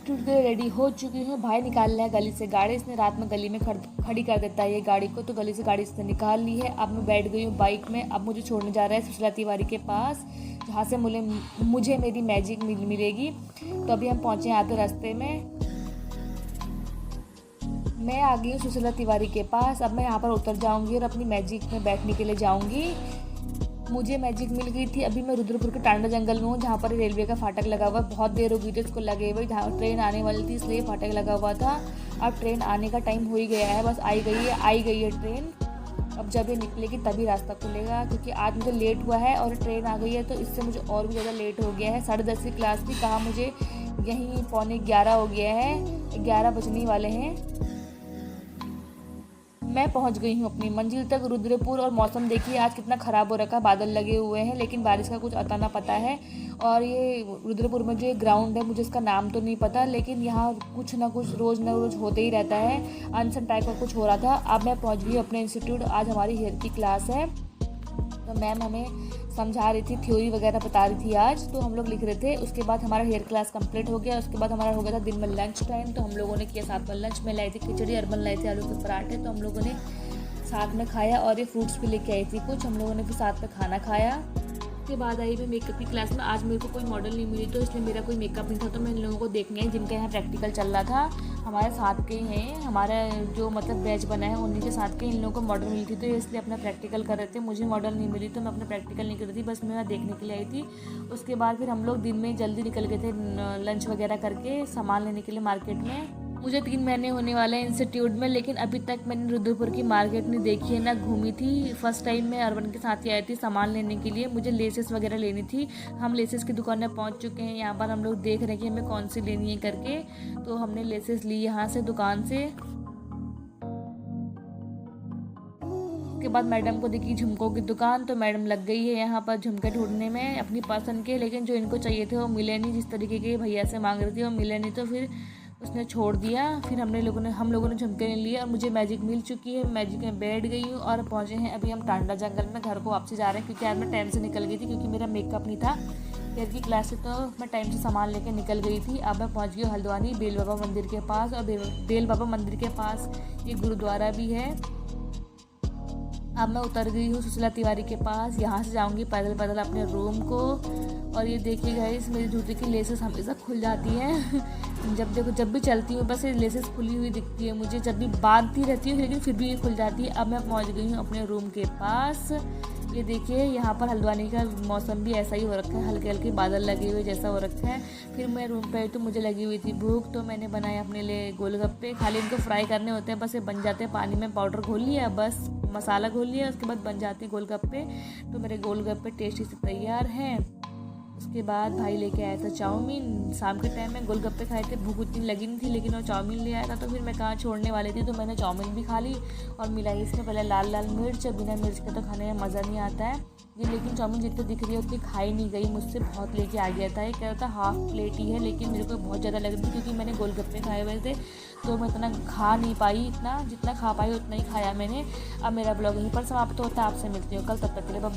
Institute के लिए ready हो चुकी हूँ। भाई निकाल लिया है गली से गाड़ी, इसने रात में गली में खड़ी कर देता है ये गाड़ी को, तो गली से गाड़ी इसने निकाल ली है। अब मैं बैठ गई हूँ बाइक में। अब मुझे छोड़ने जा रहा है सुशीला तिवारी के पास, जहाँ से मुझे मेरी मैजिक मिलेगी। तो अभी हम पहुँचे आधे रास्ते में। मैं आ गई हूँ सुशीला तिवारी के पास। अब मैं यहाँ पर उतर जाऊँगी और अपनी मैजिक में बैठने के लिए जाऊँगी। मुझे मैजिक मिल गई थी। अभी मैं रुद्रपुर के टांडा जंगल में हूँ, जहाँ पर रेलवे का फाटक लगा हुआ है। बहुत देर हो गई थी उसको लगे हुए, जहाँ ट्रेन आने वाली थी इसलिए फाटक लगा हुआ था। अब ट्रेन आने का टाइम हो ही गया है, बस आई गई है ट्रेन। अब जब ये निकलेगी तभी रास्ता खुलेगा, क्योंकि आज मुझे लेट हुआ है और ट्रेन आ गई है, तो इससे मुझे और भी ज़्यादा लेट हो गया है। 10:30 की क्लास थी, कहाँ मुझे यहीं 11:15 हो गया है, 11 बजने वाले हैं। मैं पहुंच गई हूं अपनी मंजिल तक रुद्रपुर। और मौसम देखिए आज कितना ख़राब हो रखा है, बादल लगे हुए हैं, लेकिन बारिश का कुछ अता ना पता है। और ये रुद्रपुर में जो एक ग्राउंड है, मुझे इसका नाम तो नहीं पता, लेकिन यहाँ कुछ ना कुछ रोज़ होते ही रहता है। अनशन टाइप का कुछ हो रहा था। अब मैं पहुँच गई अपने इंस्टीट्यूट। आज हमारी हेयर की क्लास है, तो मैम हमें समझा रही थी, थ्योरी वगैरह बता रही थी आज, तो हम लोग लिख रहे थे। उसके बाद हमारा हेयर क्लास कंप्लीट हो गया। उसके बाद हमारा हो गया था दिन में लंच टाइम, तो हम लोगों ने किया साथ में लंच में लाई थी खिचड़ी, अर्बन लाई थी आलू के पराठे, तो हम लोगों ने साथ में खाया। और ये फ्रूट्स भी लेके आई थी कुछ, हम लोगों ने फिर साथ में खाना खाया। उसके बाद आई मैं मेकअप की क्लास में। आज मेरे को कोई मॉडल नहीं मिली, तो इसलिए मेरा कोई मेकअप नहीं था, तो मैं इन लोगों को देखने आई जिनका यहाँ प्रैक्टिकल चल रहा था। हमारे साथ के ही हैं, हमारा जो मतलब बैच बना है उन्हीं के साथ के इन लोगों को मॉडल मिली थी, तो इसलिए अपना प्रैक्टिकल कर रहे थे। मुझे मॉडल नहीं मिली, तो मैं अपना प्रैक्टिकल नहीं कर रही थी, बस मैं देखने के लिए आई थी। उसके बाद फिर हम लोग दिन में जल्दी निकल गए थे लंच वगैरह करके सामान लेने के लिए मार्केट में। मुझे 3 महीने होने वाले हैं इंस्टीट्यूट में, लेकिन अभी तक मैंने रुद्रपुर की मार्केट नहीं देखी है, ना घूमी थी। फर्स्ट टाइम मैं अर्बन के साथ ही आई थी सामान लेने के लिए। मुझे लेसेस वगैरह लेनी थी। हम लेसेस की दुकान में पहुंच चुके हैं। यहाँ पर हम लोग देख रहे हैं कि हमें कौन सी लेनी है करके, तो हमने लेसेस ली यहाँ से दुकान से। उसके बाद मैडम को देखी झुमकों की दुकान, तो मैडम लग गई है यहाँ पर झुमके ढूंढने में अपनी पसंद के, लेकिन जो इनको चाहिए थे वो मिले नहीं। जिस तरीके के भैया से मांग रही थी वो मिले नहीं, तो फिर उसने छोड़ दिया। फिर हम लोगों ने झुमके ले लिए और मुझे मैजिक मिल चुकी है। मैजिक में बैठ गई हूँ और पहुँचे हैं अभी हम टांडा जंगल में। घर को वापसी जा रहे हैं, क्योंकि आज मैं टाइम से निकल गई थी, क्योंकि मेरा मेकअप नहीं था हेयर की क्लास से, तो मैं टाइम से सामान लेकर निकल गई थी। अब मैं पहुँच गई हल्द्वानी बेल बाबा मंदिर के पास, और बेल बाबा मंदिर के पास ये गुरुद्वारा भी है। अब मैं उतर गई हूँ सुशीला तिवारी के पास। यहाँ से जाऊँगी पैदल अपने रूम को। और ये देखिए गाइस, मेरी जूते की लेसेस हमेशा खुल जाती हैं। जब भी चलती हूँ बस ये लेसेस खुली हुई दिखती है मुझे, जब भी बांधती रहती हूँ लेकिन फिर भी ये खुल जाती है। अब मैं पहुँच गई हूँ अपने रूम के पास। ये देखिए यहाँ पर हल्द्वानी का मौसम भी ऐसा ही हो रखा है, हल्के हल्के बादल लगे हुए जैसा हो रखा है। फिर मैं रूम पे आई तो मुझे लगी हुई थी भूख, तो मैंने बनाए अपने लिए गोलगप्पे। खाली इनको फ्राई करने होते हैं, बस ये बन जाते हैं। पानी में पाउडर घोल लिया, बस मसाला घोल लिया, उसके बाद बन जाते हैं गोलगप्पे। तो मेरे गोलगप्पे टेस्टी से तैयार हैं। उसके बाद भाई लेके आया था चाउमीन। शाम के टाइम में गोलगप्पे खाए थे, भूख उतनी लगी नहीं थी, लेकिन वो चाउमीन ले आया था, तो फिर मैं कहाँ छोड़ने वाली थी, तो मैंने चाउमीन भी खा ली। और मिलाई इसमें पहले लाल लाल मिर्च, बिना मिर्च के तो खाने में मज़ा नहीं आता है ये। लेकिन चाउमीन जितनी दिख रही है उतनी खाई नहीं गई मुझसे, बहुत लेके आ गया था। ये कह रहा था हाफ प्लेट ही है, लेकिन मेरे को बहुत ज़्यादा लग रही थी, क्योंकि मैंने गोलगप्पे खाए हुए थे, तो मैं इतना खा नहीं पाई। इतना जितना खा पाई उतना ही खाया मैंने। अब मेरा ब्लॉग यहीं पर समाप्त होता है। आपसे मिलती हूँ कल, तब तक के लिए बाय।